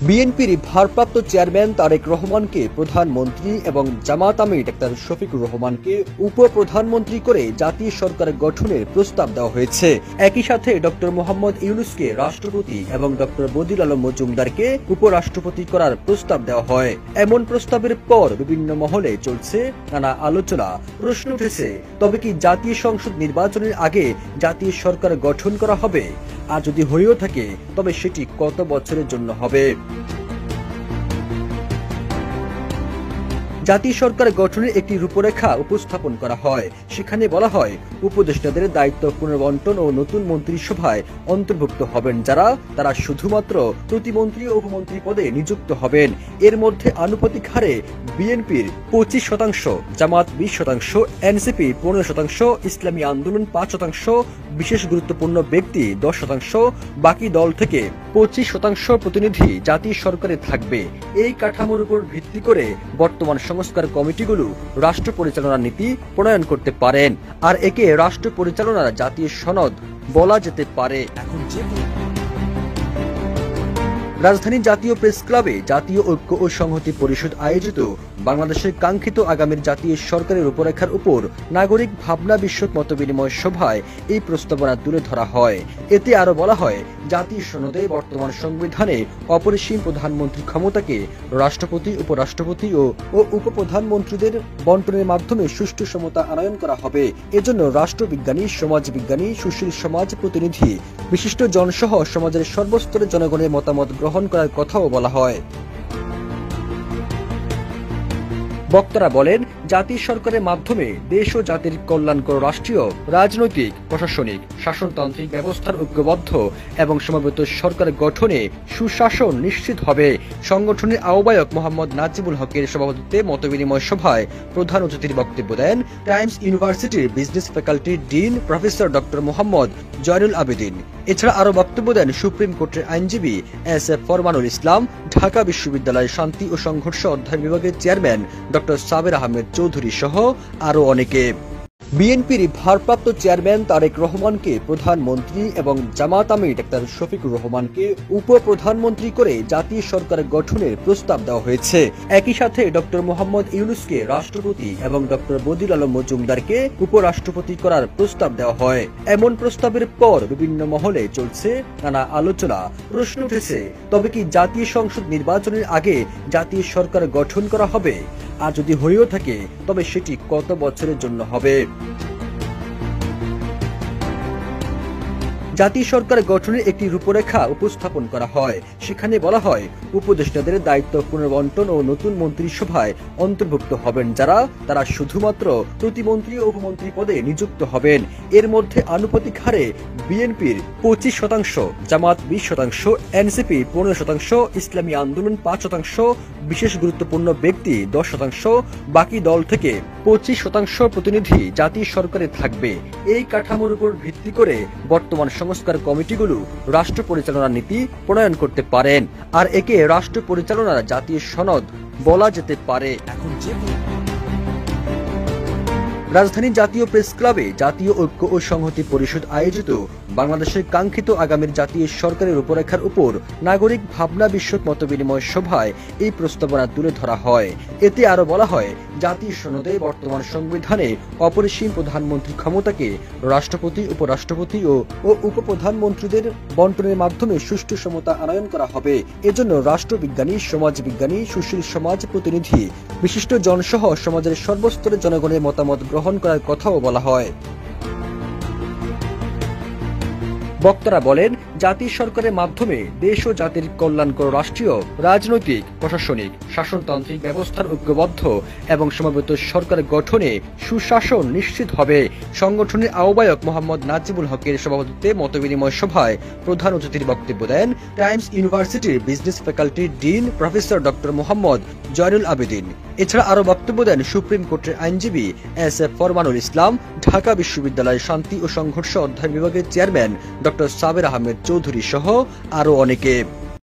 বিএনপির ভারপ্রাপ্ত চেয়ারম্যান তারেক রহমানকে প্রধানমন্ত্রী এবং জামাত আমির ডাক্তার শফিকুর রহমানকে উপপ্রধানমন্ত্রী করে জাতীয় সরকার গঠনের প্রস্তাব দেওয়া হয়েছে। একই সাথে ডক্টর মোহাম্মদ ইউনূসকে রাষ্ট্রপতি এবং ডক্টর বদিউল আলম মজুমদারকে উপরাষ্ট্রপতি করার প্রস্তাব দেওয়া হয়। এমন প্রস্তাবের পর বিভিন্ন মহলে চলছে নানা আলোচনা। প্রশ্ন উঠেছে, তবে কি জাতীয় সংসদ নির্বাচনের আগে জাতীয় সরকার গঠন করা হবে? আর যদি হয়েও থাকে তবে সেটি কত বছরের জন্য হবে? জাতীয় সরকার গঠনের একটি রূপরেখা উপস্থাপন করা হয়। সেখানে বলা হয়, উপদেষ্টাদের দায়িত্ব পুনর্বণ্টন ও নতুন মন্ত্রিসভায় অন্তর্ভুক্ত হবেন যারা, তারা শুধুমাত্র প্রতিমন্ত্রী ও উপমন্ত্রী পদে নিযুক্ত হবেন। এর মধ্যে আনুপাতিক হারে বিএনপির 25%, জামাত 20%, এনসিপি 15%, ইসলামী আন্দোলন 5%, বিশেষ গুরুত্বপূর্ণ ব্যক্তি 10%, বাকি দল থেকে 25% প্রতিনিধি জাতীয় সরকারে থাকবে। এই কাঠামোর উপর ভিত্তি করে বর্তমান সংস্কার কমিটিগুলো রাষ্ট্র পরিচালনা নীতি প্রণয়ন করতে পারেন, আর একে রাষ্ট্র পরিচালনার জাতীয় সনদ বলা যেতে পারে। এখন রাজধানীর জাতীয় প্রেস ক্লাবে জাতীয় ঐক্য ও সংহতি পরিষদ আয়োজিত বাংলাদেশের কাঙ্ক্ষিত আগামীর জাতীয় সরকারের রূপরেখার উপর নাগরিক ভাবনা বিষয়ক মতবিনিময় সভায় এই প্রস্তাবনা তুলে ধরা হয়। এতে আরো বলা হয়, জাতীয় সনদে বর্তমান সংবিধানে অপরিসীম প্রধানমন্ত্রী ক্ষমতাকে রাষ্ট্রপতি, উপরাষ্ট্রপতি ও উপপ্রধানমন্ত্রীদের বন্টনের মাধ্যমে সুষ্ঠু সমতা আনয়ন করা হবে। এজন্য রাষ্ট্রবিজ্ঞানী, সমাজবিজ্ঞানী, সুশীল সমাজ প্রতিনিধি, বিশিষ্ট জনসহ সমাজের সর্বস্তরের জনগণের মতামত গ্রহণ করার কথাও বলা হয়। বক্তারা বলেন, জাতীয় সরকারের মাধ্যমে দেশ ও জাতির কল্যাণকর রাষ্ট্রীয়, রাজনৈতিক, প্রশাসনিক, শাসনতান্ত্রিক ব্যবস্থার ঐক্যবদ্ধ এবং সমবেত সরকার গঠনে সুশাসন নিশ্চিত হবে। সংগঠনের আহ্বায়ক মোহাম্মদ নাজিবুল হকের সভাপতিত্বে মতবিনিময় সভায় প্রধান অতিথির বক্তব্য দেন টাইমস ইউনিভার্সিটির বিজনেস ফ্যাকাল্টির dean professor doctor Mohammad Zainul Abedin. এছাড়া আরো বক্তব্য দেন সুপ্রিম কোর্টের আইনজীবী এস.এ. ফরমানুল ইসলাম, ঢাকা বিশ্ববিদ্যালয়ের শান্তি ও সংঘর্ষ অধ্যয়ন বিভাগের চেয়ারম্যান ডক্টর সাবের আহমেদ চৌধুরী সহ আরো অনেকে। বিএনপির ভারপ্রাপ্ত চেয়ারম্যান তারেক রহমানকে প্রধানমন্ত্রী এবং জামাত আমির ডাক্তার শফিকুর রহমানকে উপপ্রধানমন্ত্রী করে জাতীয় সরকার গঠনের প্রস্তাব দেওয়া হয়েছে। একই সাথে ডক্টর মোহাম্মদ ইউনূসকে রাষ্ট্রপতি এবং ডক্টর বদিউল আলম মজুমদারকে উপরাষ্ট্রপতি করার প্রস্তাব দেওয়া হয়। এমন প্রস্তাবের পর বিভিন্ন মহলে চলছে নানা আলোচনা। প্রশ্ন উঠেছে, তবে কি জাতীয় সংসদ নির্বাচনের আগে জাতীয় সরকার গঠন করা হবে? আর যদি হয়েও থাকে তবে সেটি কত বছরের জন্য হবে? জাতীয় সরকার গঠনের একটি রূপরেখা উপস্থাপন করা হয়। সেখানে বলা হয়, উপদেষ্টাদের দায়িত্ব পুনর্বণ্টন ও নতুন মন্ত্রিসভায় অন্তর্ভুক্ত হবেন যারা, তারা শুধুমাত্র প্রতিমন্ত্রী ও উপমন্ত্রী পদে নিযুক্ত হবেন। এর মধ্যে আনুপাতিক হারে বিএনপির 25%, জামাত 20%, এনসিপি 15%, ইসলামী আন্দোলন 5%, বিশেষ গুরুত্বপূর্ণ ব্যক্তি 10%, বাকি দল থেকে 25% প্রতিনিধি জাতীয় সরকারে থাকবে। এই কাঠামোর উপর ভিত্তি করে বর্তমান সংস্কার কমিটিগুলো রাষ্ট্র পরিচালনা নীতি প্রণয়ন করতে পারেন, আর একে রাষ্ট্র পরিচালনার জাতীয় সনদ বলা যেতে পারে। এখন রাজধানীর জাতীয় প্রেস ক্লাবে জাতীয় ঐক্য ও সংহতি পরিষদ আয়োজিত বাংলাদেশের কাঙ্ক্ষিত আগামীর জাতীয় সরকারের রূপরেখার উপর নাগরিক ভাবনা বিষয়ক মতবিনিময় সভায় এই প্রস্তাবনা তুলে ধরা হয়। এতে আরো বলা হয়, জাতীয় সনদে বর্তমান সংবিধানে অপরিসীম প্রধানমন্ত্রী ক্ষমতাকে রাষ্ট্রপতি, উপরাষ্ট্রপতি ও উপপ্রধানমন্ত্রীদের বন্টনের মাধ্যমে সুষ্ঠু সমতা আনয়ন করা হবে। এজন্য রাষ্ট্রবিজ্ঞানী, সমাজবিজ্ঞানী, সুশীল সমাজ প্রতিনিধি, বিশিষ্ট জনসহ সমাজের সর্বস্তরের জনগণের মতামত গ্রহণ করার কথাও বলা হয়। বক্তারা বলেন, জাতীয় সরকারের মাধ্যমে দেশ ও জাতির কল্যাণকর রাষ্ট্রীয়, রাজনৈতিক, প্রশাসনিক, শাসনতান্ত্রিক ব্যবস্থার ঐক্যবদ্ধ এবং সমবেত সরকার গঠনে সুশাসন নিশ্চিত হবে। সংগঠনের আহ্বায়ক মোহাম্মদ নাজিবুল হকের সভাপতিত্বে মতবিনিময় সভায় প্রধান অতিথির বক্তব্য দেন টাইমস ইউনিভার্সিটির বিজনেস ফ্যাকাল্টির dean professor doctor Mohammad Zainul Abedin. এছাড়া আরো বক্তব্য দেন সুপ্রিম কোর্টের আইনজীবী এস.এ. ফরমানুল ইসলাম, ঢাকা বিশ্ববিদ্যালয়ের শান্তি ও সংঘর্ষ অধ্যয়ন বিভাগের চেয়ারম্যান ডক্টর সাবের আহমেদ চৌধুরী সহ আরো অনেকে।